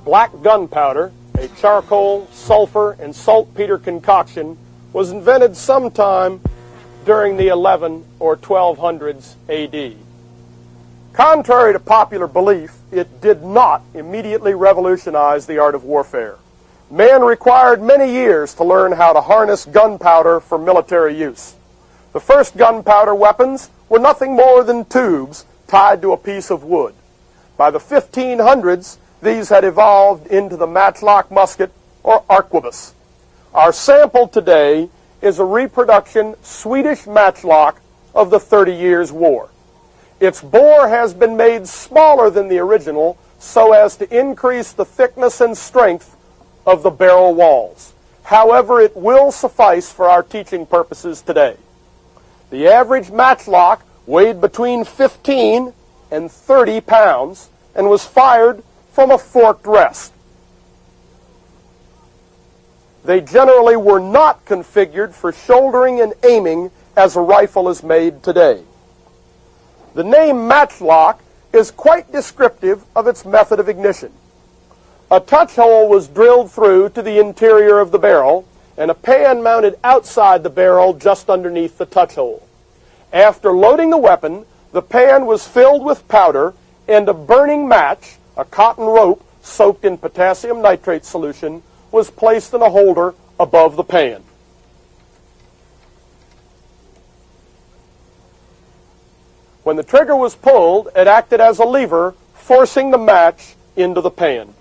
Black gunpowder, a charcoal, sulfur, and saltpeter concoction, was invented sometime during the 11 or 1200s AD. Contrary to popular belief, it did not immediately revolutionize the art of warfare. Man required many years to learn how to harness gunpowder for military use. The first gunpowder weapons were nothing more than tubes tied to a piece of wood. By the 1500s, these had evolved into the matchlock musket or arquebus. Our sample today is a reproduction Swedish matchlock of the 30 Years' War. Its bore has been made smaller than the original so as to increase the thickness and strength of the barrel walls. However, it will suffice for our teaching purposes today. The average matchlock weighed between 15 and 30 pounds and was fired from a forked rest. They generally were not configured for shouldering and aiming as a rifle is made today. The name matchlock is quite descriptive of its method of ignition. A touch hole was drilled through to the interior of the barrel, and a pan mounted outside the barrel just underneath the touch hole. After loading the weapon, the pan was filled with powder, and a burning match, a cotton rope soaked in potassium nitrate solution, was placed in a holder above the pan. When the trigger was pulled, it acted as a lever, forcing the match into the pan.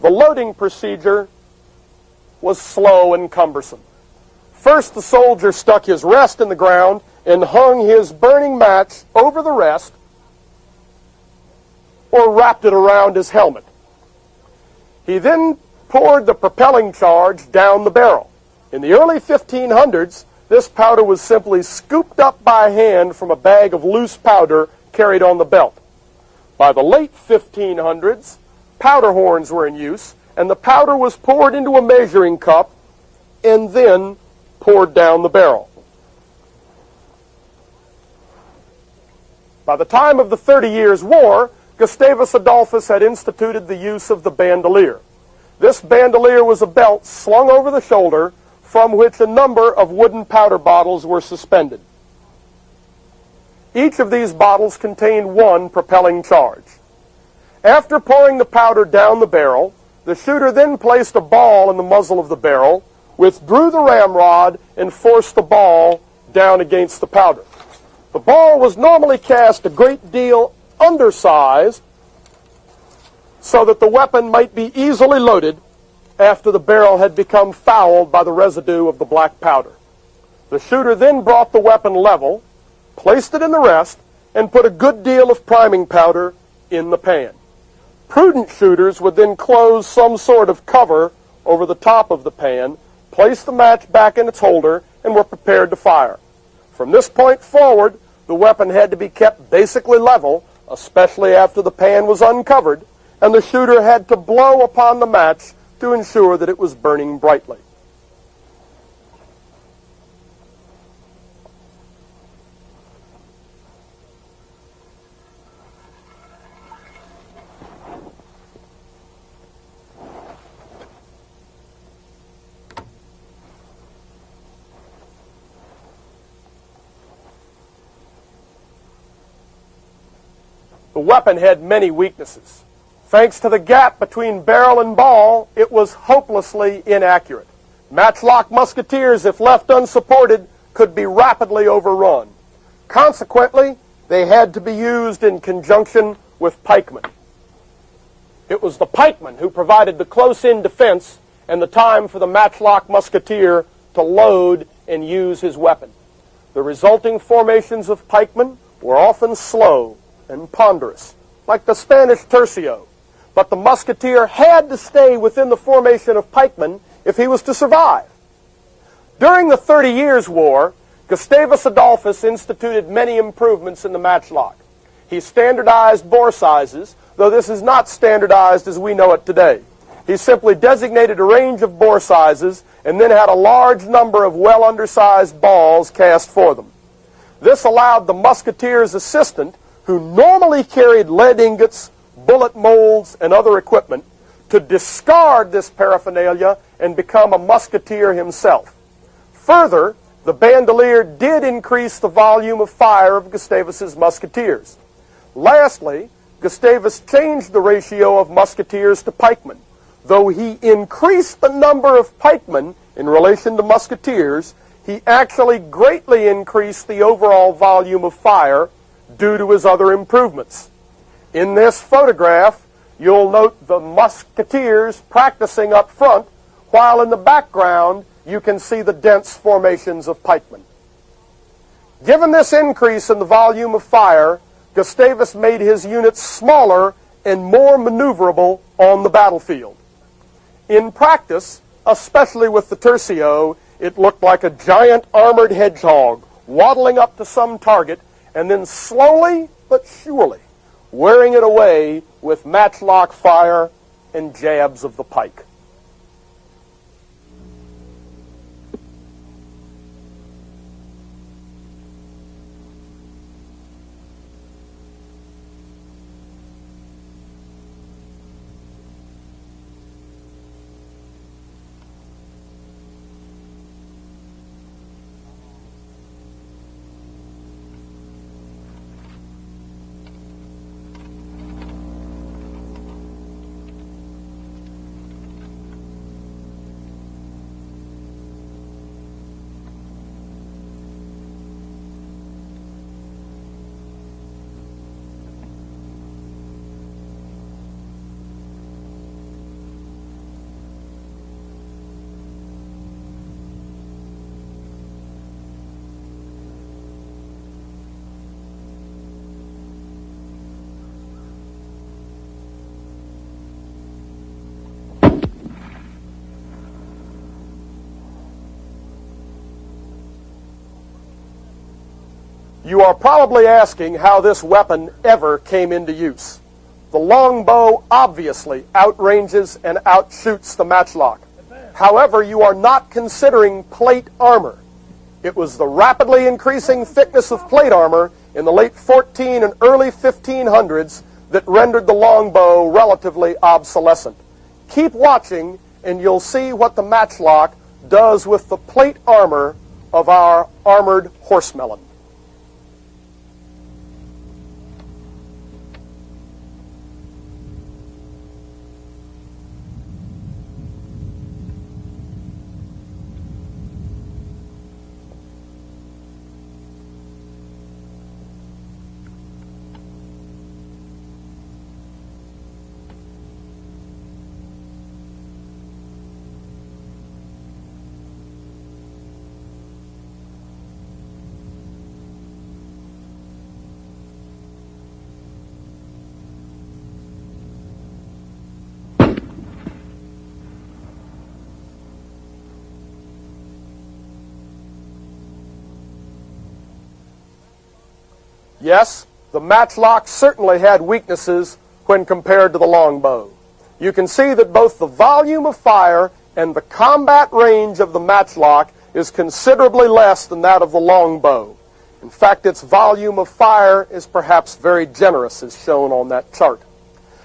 The loading procedure was slow and cumbersome. First, the soldier stuck his rest in the ground and hung his burning match over the rest or wrapped it around his helmet. He then poured the propelling charge down the barrel. In the early 1500s, this powder was simply scooped up by hand from a bag of loose powder carried on the belt. By the late 1500s, powder horns were in use, and the powder was poured into a measuring cup and then poured down the barrel. By the time of the 30 Years' War, Gustavus Adolphus had instituted the use of the bandolier. This bandolier was a belt slung over the shoulder from which a number of wooden powder bottles were suspended. Each of these bottles contained one propelling charge. After pouring the powder down the barrel, the shooter then placed a ball in the muzzle of the barrel, withdrew the ramrod, and forced the ball down against the powder. The ball was normally cast a great deal undersized so that the weapon might be easily loaded after the barrel had become fouled by the residue of the black powder. The shooter then brought the weapon level, placed it in the rest, and put a good deal of priming powder in the pan. Prudent shooters would then close some sort of cover over the top of the pan, place the match back in its holder, and were prepared to fire. From this point forward, the weapon had to be kept basically level, especially after the pan was uncovered, and the shooter had to blow upon the match to ensure that it was burning brightly. The weapon had many weaknesses. Thanks to the gap between barrel and ball, it was hopelessly inaccurate. Matchlock musketeers, if left unsupported, could be rapidly overrun. Consequently, they had to be used in conjunction with pikemen. It was the pikeman who provided the close-in defense and the time for the matchlock musketeer to load and use his weapon. The resulting formations of pikemen were often slow and ponderous, like the Spanish tercio. But the musketeer had to stay within the formation of pikemen if he was to survive. During the 30 Years' War, Gustavus Adolphus instituted many improvements in the matchlock. He standardized bore sizes, though this is not standardized as we know it today. He simply designated a range of bore sizes and then had a large number of well-undersized balls cast for them. This allowed the musketeer's assistant who normally carried lead ingots, bullet molds, and other equipment, to discard this paraphernalia and become a musketeer himself. Further, the bandolier did increase the volume of fire of Gustavus's musketeers. Lastly, Gustavus changed the ratio of musketeers to pikemen. Though he increased the number of pikemen in relation to musketeers, he actually greatly increased the overall volume of fire due to his other improvements. In this photograph, you'll note the musketeers practicing up front, while in the background you can see the dense formations of pikemen. Given this increase in the volume of fire, Gustavus made his units smaller and more maneuverable on the battlefield. In practice, especially with the tercio, it looked like a giant armored hedgehog waddling up to some target and then slowly but surely wearing it away with matchlock fire and jabs of the pike. You are probably asking how this weapon ever came into use. The longbow obviously outranges and outshoots the matchlock. However, you are not considering plate armor. It was the rapidly increasing thickness of plate armor in the late 14 and early 1500s that rendered the longbow relatively obsolescent. Keep watching and you'll see what the matchlock does with the plate armor of our armored horsemelon. Yes, the matchlock certainly had weaknesses when compared to the longbow. You can see that both the volume of fire and the combat range of the matchlock is considerably less than that of the longbow. In fact, its volume of fire is perhaps very generous, as shown on that chart.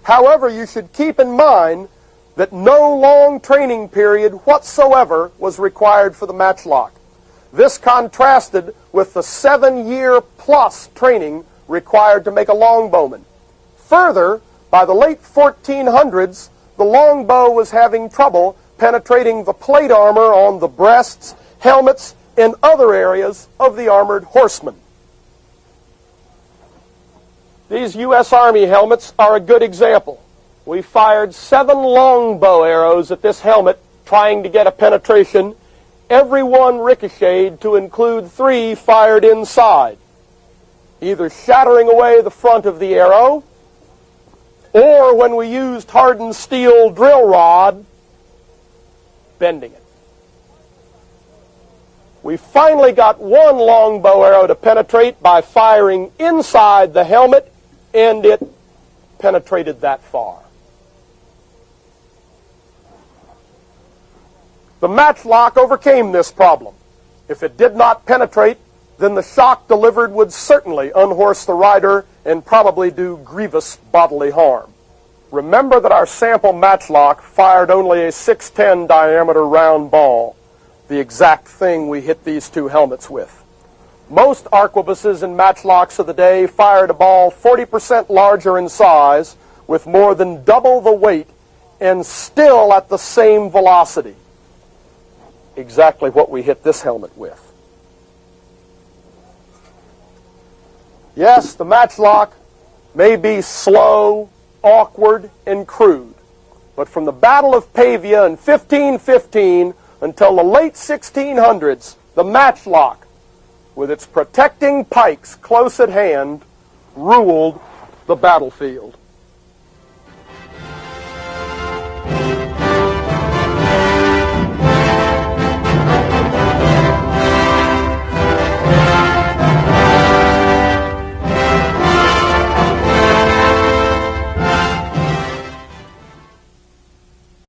However, you should keep in mind that no long training period whatsoever was required for the matchlock. This contrasted with the 7-year-plus training required to make a longbowman. Further, by the late 1400s, the longbow was having trouble penetrating the plate armor on the breasts, helmets, and other areas of the armored horsemen. These U.S. Army helmets are a good example. We fired 7 longbow arrows at this helmet trying to get a penetration. Every one ricocheted to include 3 fired inside, either shattering away the front of the arrow, or when we used hardened steel drill rod, bending it. We finally got 1 longbow arrow to penetrate by firing inside the helmet, and it penetrated that far. The matchlock overcame this problem. If it did not penetrate, then the shock delivered would certainly unhorse the rider and probably do grievous bodily harm. Remember that our sample matchlock fired only a 610 diameter round ball, the exact thing we hit these two helmets with. Most arquebuses and matchlocks of the day fired a ball 40% larger in size with more than double the weight and still at the same velocity. Exactly what we hit this helmet with. Yes, the matchlock may be slow, awkward, and crude, but from the Battle of Pavia in 1515 until the late 1600s, the matchlock, with its protecting pikes close at hand, ruled the battlefield.